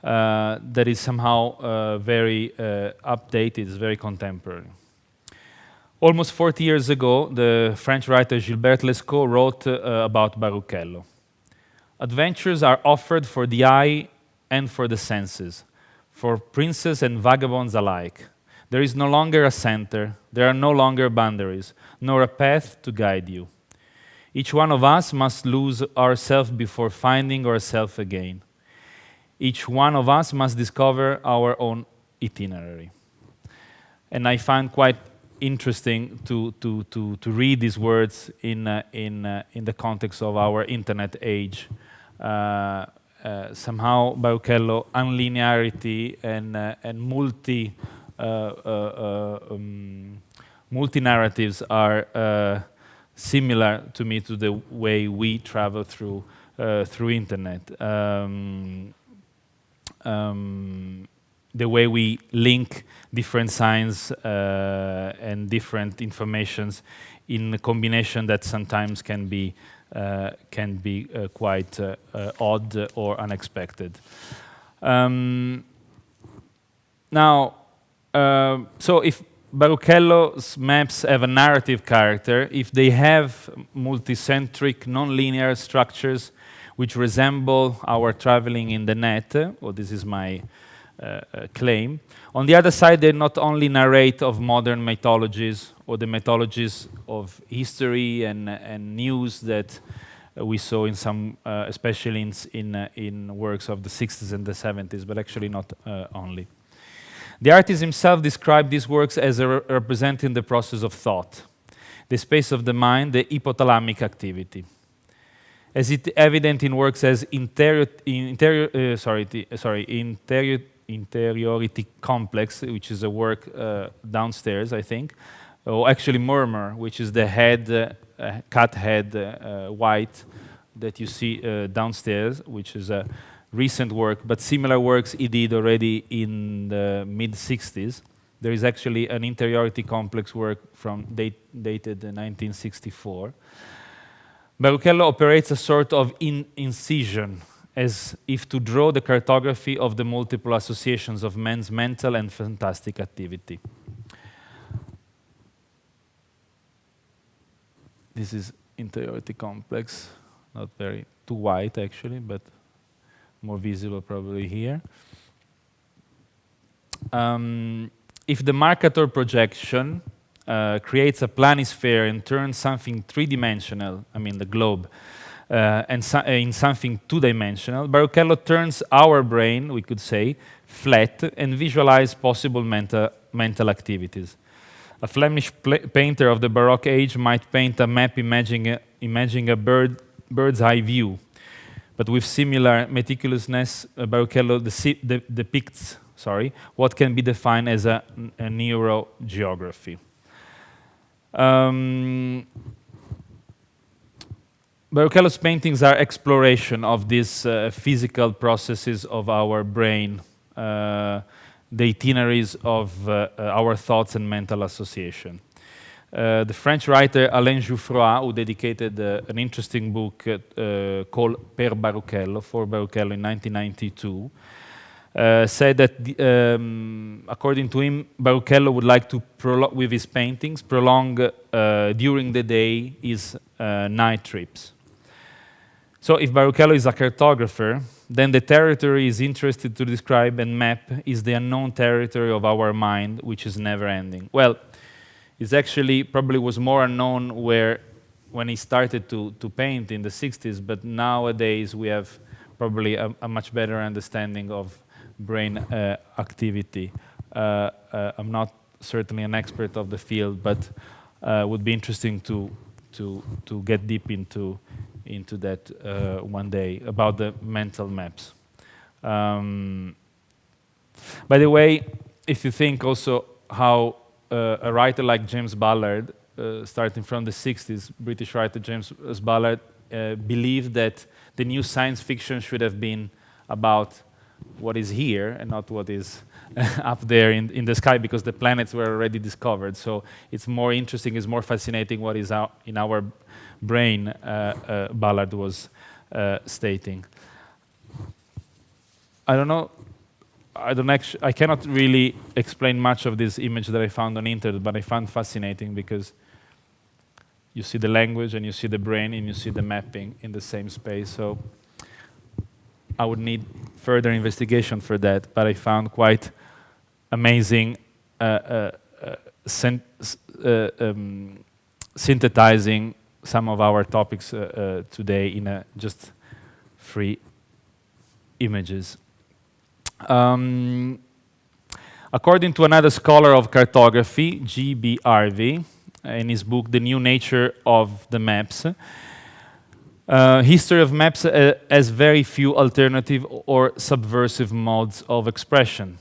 that is somehow very updated, is very contemporary. Almost 40 years ago, the French writer Gilbert Lescaut wrote about Baruchello. Adventures are offered for the eye and for the senses, for princes and vagabonds alike. There is no longer a center, there are no longer boundaries, nor a path to guide you. Each one of us must lose ourselves before finding ourselves again. Each one of us must discover our own itinerary. And I find quite interesting to read these words in the context of our internet age. Somehow Baruchello, unlinearity and multi-narratives are similar to me to the way we travel through internet. The way we link different signs and different informations in a combination that sometimes can be quite odd or unexpected. Now, so if Baruchello's maps have a narrative character, if they have multicentric, non-linear structures which resemble our traveling in the net, well, this is my claim. On the other side, they not only narrate of modern mythologies or the mythologies of history and news that we saw in some, especially in works of the 60s and the 70s, but actually not only. The artist himself described these works as representing the process of thought, the space of the mind, the hypothalamic activity. As it evident in works as Interiority Complex, which is a work downstairs, I think, or actually Murmur, which is the head, cat head, white, that you see downstairs, which is a recent work, but similar works he did already in the mid-60s. There is actually an Interiority Complex work dated 1964. Baruchello operates a sort of incision, as if to draw the cartography of the multiple associations of man's mental and fantastic activity. This is Interiority Complex, not very too white actually, but more visible probably here. If the Mercator projection creates a planisphere and turns something three-dimensional, I mean the globe, in something two-dimensional, Baruchello turns our brain, we could say, flat and visualize possible mental activities. A Flemish painter of the Baroque age might paint a map imagining a bird's eye view, but with similar meticulousness, Baruchello depicts what can be defined as a neurogeography. Baruchello's paintings are exploration of these physical processes of our brain, the itineraries of our thoughts and mental association. The French writer Alain Jouffroy, who dedicated an interesting book called Per Baruchello, for Baruchello in 1992, said that, according to him, Baruchello would like to, with his paintings, prolong during the day his night trips. So if Baruchello is a cartographer, then the territory he is interested to describe and map is the unknown territory of our mind, which is never ending. Well, it actually probably was more unknown when he started to paint in the 60s, but nowadays we have probably a much better understanding of brain activity. I'm not certainly an expert of the field, but would be interesting to get deep into that one day about the mental maps. By the way, if you think also how a writer like James Ballard, starting from the 60s, British writer James Ballard, believed that the new science fiction should have been about what is here and not what is up there in the sky, because the planets were already discovered. So it's more interesting, it's more fascinating what is in our brain, Ballard was stating. I cannot really explain much of this image that I found on the internet, but I found fascinating because you see the language and you see the brain and you see the mapping in the same space. So I would need further investigation for that, but I found quite amazing synthesizing some of our topics today in just 3 images. According to another scholar of cartography, G.B. Harvey, in his book The New Nature of the Maps, history of maps has very few alternative or subversive modes of expression.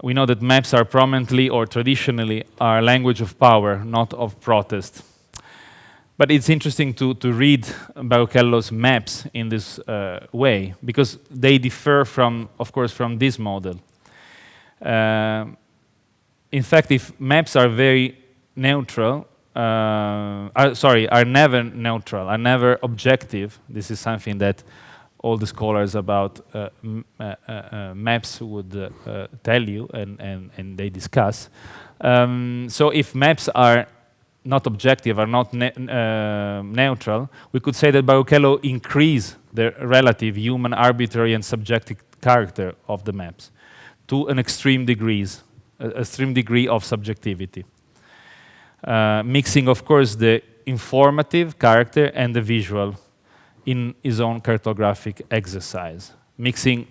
We know that maps are prominently or traditionally a language of power, not of protest. But it's interesting to read Baruchello's maps in this way, because they differ from, of course, from this model. In fact, if maps are very neutral, are never neutral, are never objective. This is something that all the scholars about maps would tell you and they discuss. So if maps are not objective, are not neutral, we could say that Baruchello increased the relative human, arbitrary, and subjective character of the maps to an extreme degree of subjectivity. Mixing, of course, the informative character and the visual in his own cartographic exercise, mixing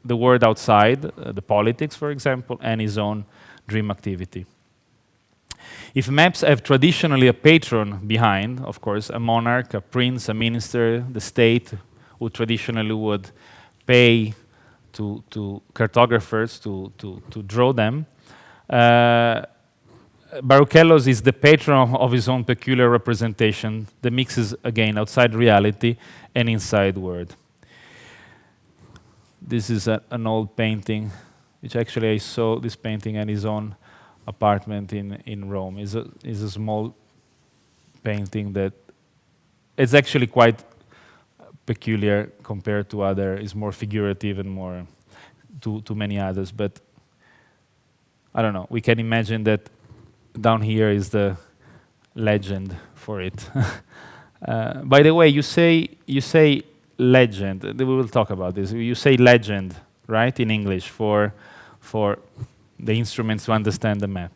the world outside, the politics, for example, and his own dream activity. If maps have traditionally a patron behind, of course, a monarch, a prince, a minister, the state, who traditionally would pay to cartographers to draw them, Baruchello's is the patron of his own peculiar representation that mixes, again, outside reality and inside world. This is an old painting, which actually I saw this painting at his own apartment in Rome. Is a small painting that it's actually quite peculiar compared to other. It's more figurative and more to many others. But I don't know. We can imagine that down here is the legend for it. By the way, you say legend. We will talk about this. You say legend, right, in English for the instruments to understand the map,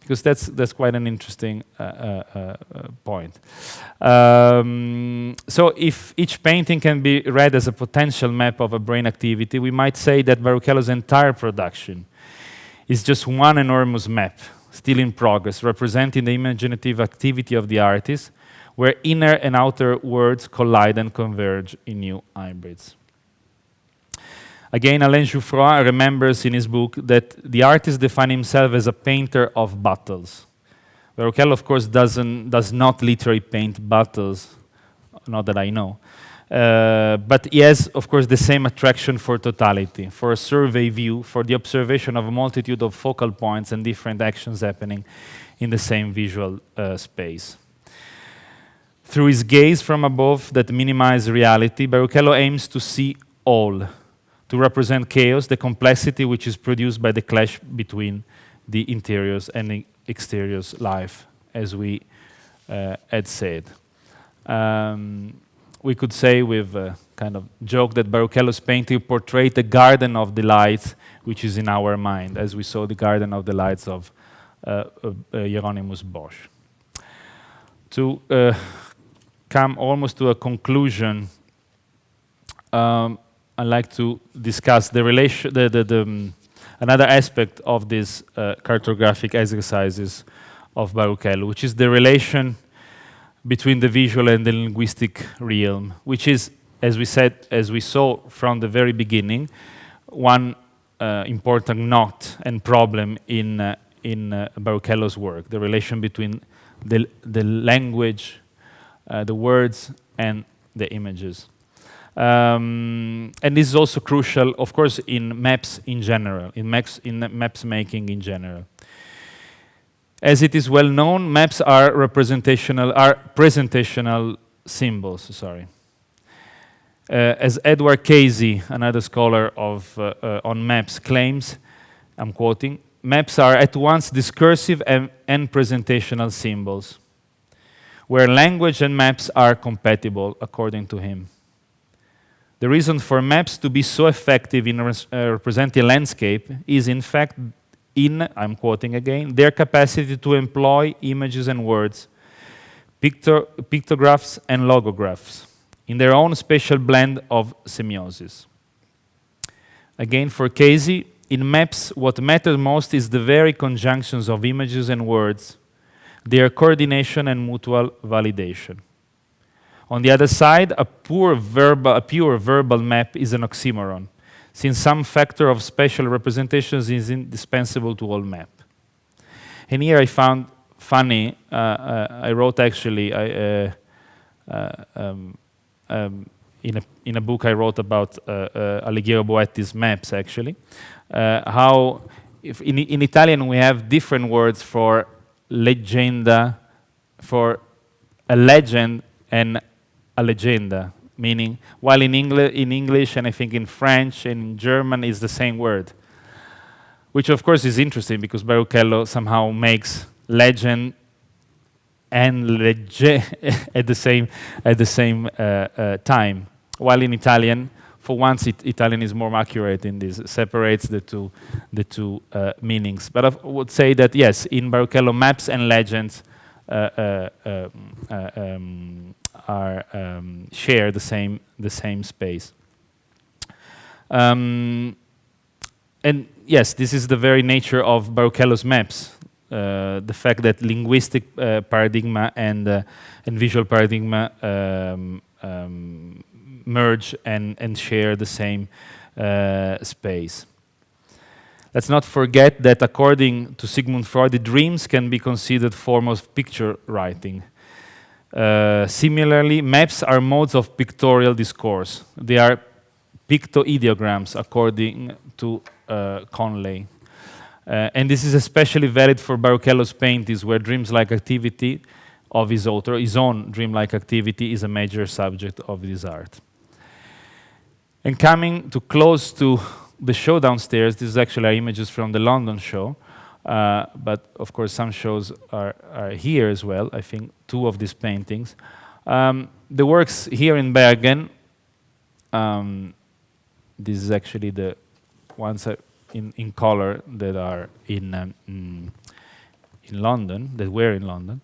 because that's quite an interesting point. So if each painting can be read as a potential map of a brain activity, we might say that Baruchello's entire production is just one enormous map still in progress, representing the imaginative activity of the artist, where inner and outer worlds collide and converge in new hybrids. Again, Alain Jouffroy remembers in his book that the artist defined himself as a painter of battles. Baruchello, of course, does not literally paint battles, not that I know. But he has, of course, the same attraction for totality, for a survey view, for the observation of a multitude of focal points and different actions happening in the same visual space. Through his gaze from above that minimizes reality, Baruchello aims to see all, to represent chaos, the complexity which is produced by the clash between the interiors and the exteriors life, as we had said. We could say with a kind of joke that Baruchello's painting portrayed the garden of delights which is in our mind, as we saw the garden of delights of Hieronymus Bosch. To come almost to a conclusion, I'd like to discuss the relation, another aspect of these cartographic exercises of Baruchello, which is the relation between the visual and the linguistic realm, which is, as we said, as we saw from the very beginning, one important knot and problem in Baruchello's work, the relation between the language, the words, and the images. And this is also crucial, of course, in maps in general, in maps making in general. As it is well known, maps are presentational symbols. Sorry. As Edward Casey, another scholar on maps, claims, I'm quoting, maps are at once discursive and presentational symbols, where language and maps are compatible, according to him. The reason for maps to be so effective in representing landscape is, in fact, I'm quoting again, their capacity to employ images and words, pictographs and logographs, in their own special blend of semiosis. Again, for Casey, in maps, what matters most is the very conjunctions of images and words, their coordination and mutual validation. On the other side, a pure verbal map is an oxymoron, since some factor of spatial representations is indispensable to all map. And here I found funny, I wrote actually, in a book I wrote about Alighiero Boetti's maps actually, how if in Italian we have different words for leggenda, for a legend and a leggenda, meaning while in English and I think in French and in German is the same word, which of course is interesting because Baruchello somehow makes legend and legge at the same time, while in Italian, for once, Italian is more accurate in this, separates the two meanings. But I would say that yes, in Baruchello, maps and legends share the same space. And yes, this is the very nature of Baruchello's maps. The fact that linguistic paradigma and visual paradigma merge and share the same space. Let's not forget that according to Sigmund Freud, the dreams can be considered form of picture writing. Similarly, maps are modes of pictorial discourse. They are pictoideograms, according to Conley. And this is especially valid for Baruchello's paintings, where dreamlike activity of his author, his own dreamlike activity, is a major subject of his art. And coming to close to the show downstairs, this is actually our images from the London show, but of course some shows are here as well, I think 2 of these paintings. The works here in Bergen, this is actually the ones in color that are in London, that were in London.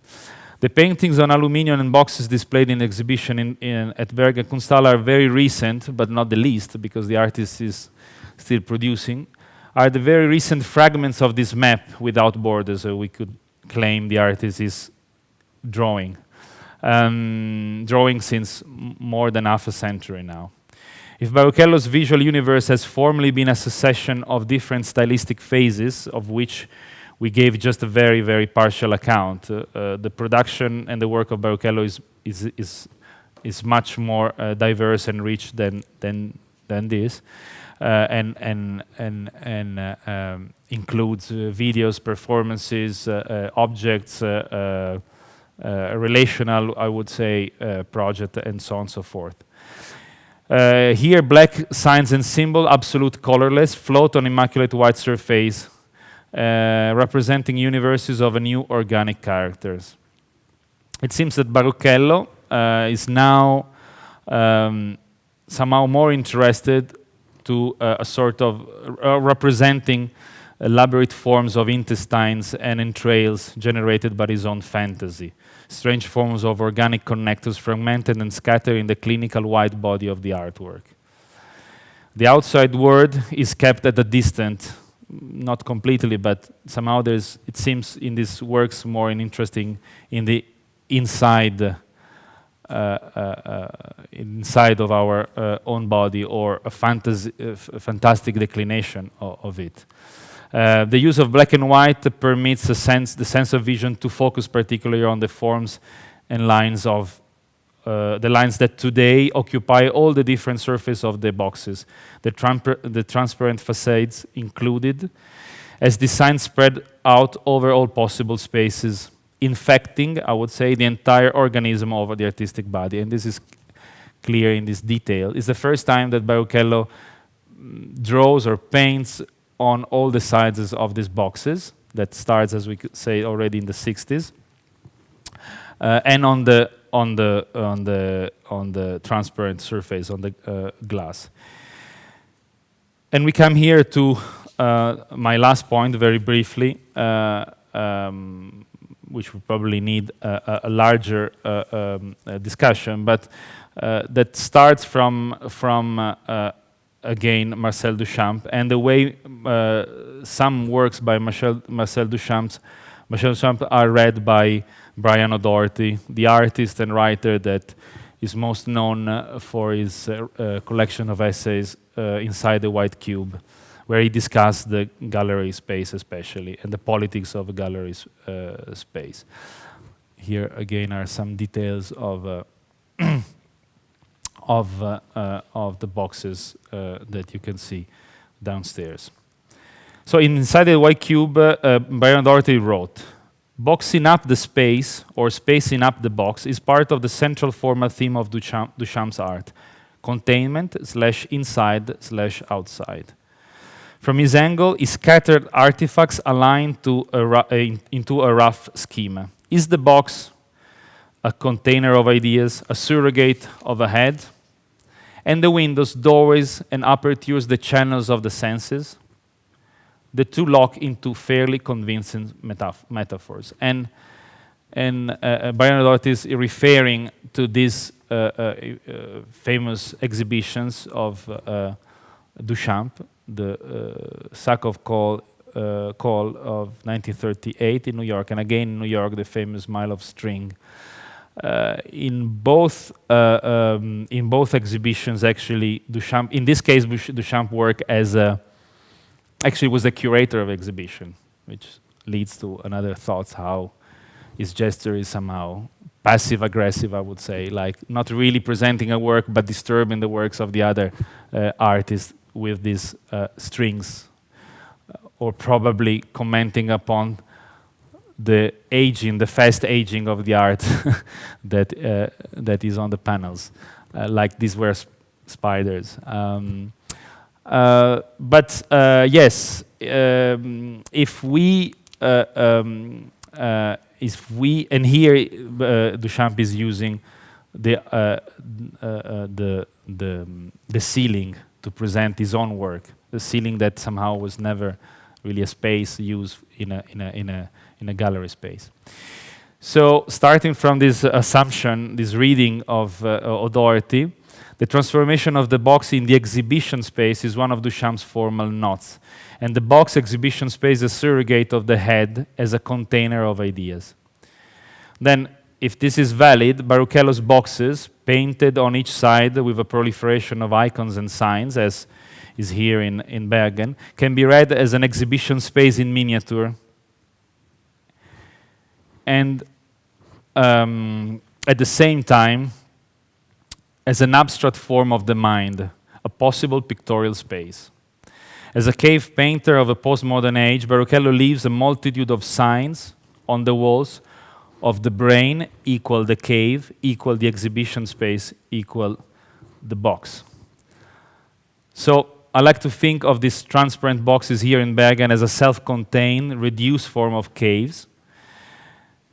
The paintings on aluminium and boxes displayed in the exhibition at Bergen Kunsthall are very recent, but not the least, because the artist is still producing. are the very recent fragments of this map without borders, so we could claim the artist is drawing. Drawing since more than half a century now. If Baruchello's visual universe has formerly been a succession of different stylistic phases, of which we gave just a very, very partial account, the production and the work of Baruchello is much more diverse and rich than this, and includes videos, performances, objects, relational, I would say, project, and so on and so forth. Here, black signs and symbol, absolute colorless, float on immaculate white surface, representing universes of a new organic characters. It seems that Baruchello is now somehow more interested to a sort of representing elaborate forms of intestines and entrails generated by his own fantasy. Strange forms of organic connectors fragmented and scattered in the clinical white body of the artwork. The outside world is kept at a distance, not completely, but somehow it seems in these works more interesting in the inside inside of our own body, or a fantastic declination of it. The use of black and white permits the sense of vision to focus particularly on the forms and lines of the lines that today occupy all the different surfaces of the boxes, the transparent facades included, as design spread out over all possible spaces, infecting, I would say, the entire organism of the artistic body. And this is clear in this detail. It's the first time that Baruchello draws or paints on all the sides of these boxes. That starts, as we could say, already in the 60s, and on the transparent surface, on the glass. And we come here to my last point, very briefly, which we probably need a larger discussion, but that starts from again, Marcel Duchamp, and the way some works by Marcel Duchamp are read by Brian O'Doherty, the artist and writer that is most known for his collection of essays Inside the White Cube, where he discussed the gallery space especially, and the politics of a gallery space. Here again are some details of the boxes that you can see downstairs. So Inside the White Cube, Brian O'Doherty wrote, "Boxing up the space, or spacing up the box, is part of the central formal theme of Duchamp's art, containment / inside / outside. From his angle, he scattered artifacts aligned to into a rough schema. Is the box a container of ideas, a surrogate of a head? And the windows, doorways, and apertures, the channels of the senses? The two lock into fairly convincing metaphors." And Brian O'Doherty is referring to these famous exhibitions of Duchamp, the Sack of Coal of 1938 in New York, and again in New York, the famous Mile of String. In both exhibitions, actually, Duchamp, in this case, Duchamp worked as actually was the curator of exhibition, which leads to another thoughts how his gesture is somehow passive-aggressive, I would say, like not really presenting a work, but disturbing the works of the other artists with these strings, or probably commenting upon the aging, the fast aging of the art that is on the panels, like these were spiders. But yes, if we and here Duchamp is using the ceiling to present his own work, the ceiling that somehow was never really a space used in a gallery space. So starting from this assumption, this reading of O'Doherty, the transformation of the box in the exhibition space is one of Duchamp's formal notes. and the box exhibition space a surrogate of the head as a container of ideas. Then, if this is valid, Baruchello's boxes, painted on each side with a proliferation of icons and signs, as is here in Bergen, can be read as an exhibition space in miniature. And at the same time, as an abstract form of the mind, a possible pictorial space. As a cave painter of a postmodern age, Baruchello leaves a multitude of signs on the walls of the brain equal the cave, equal the exhibition space, equal the box. So I like to think of these transparent boxes here in Bergen as a self-contained, reduced form of caves,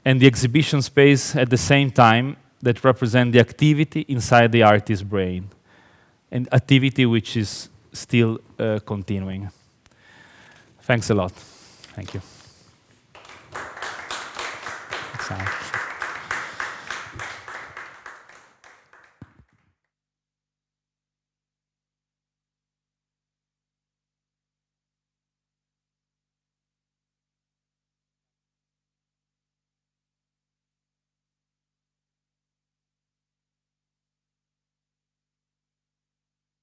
and the exhibition space at the same time that represent the activity inside the artist's brain, and activity which is still continuing. Thanks a lot. Thank you.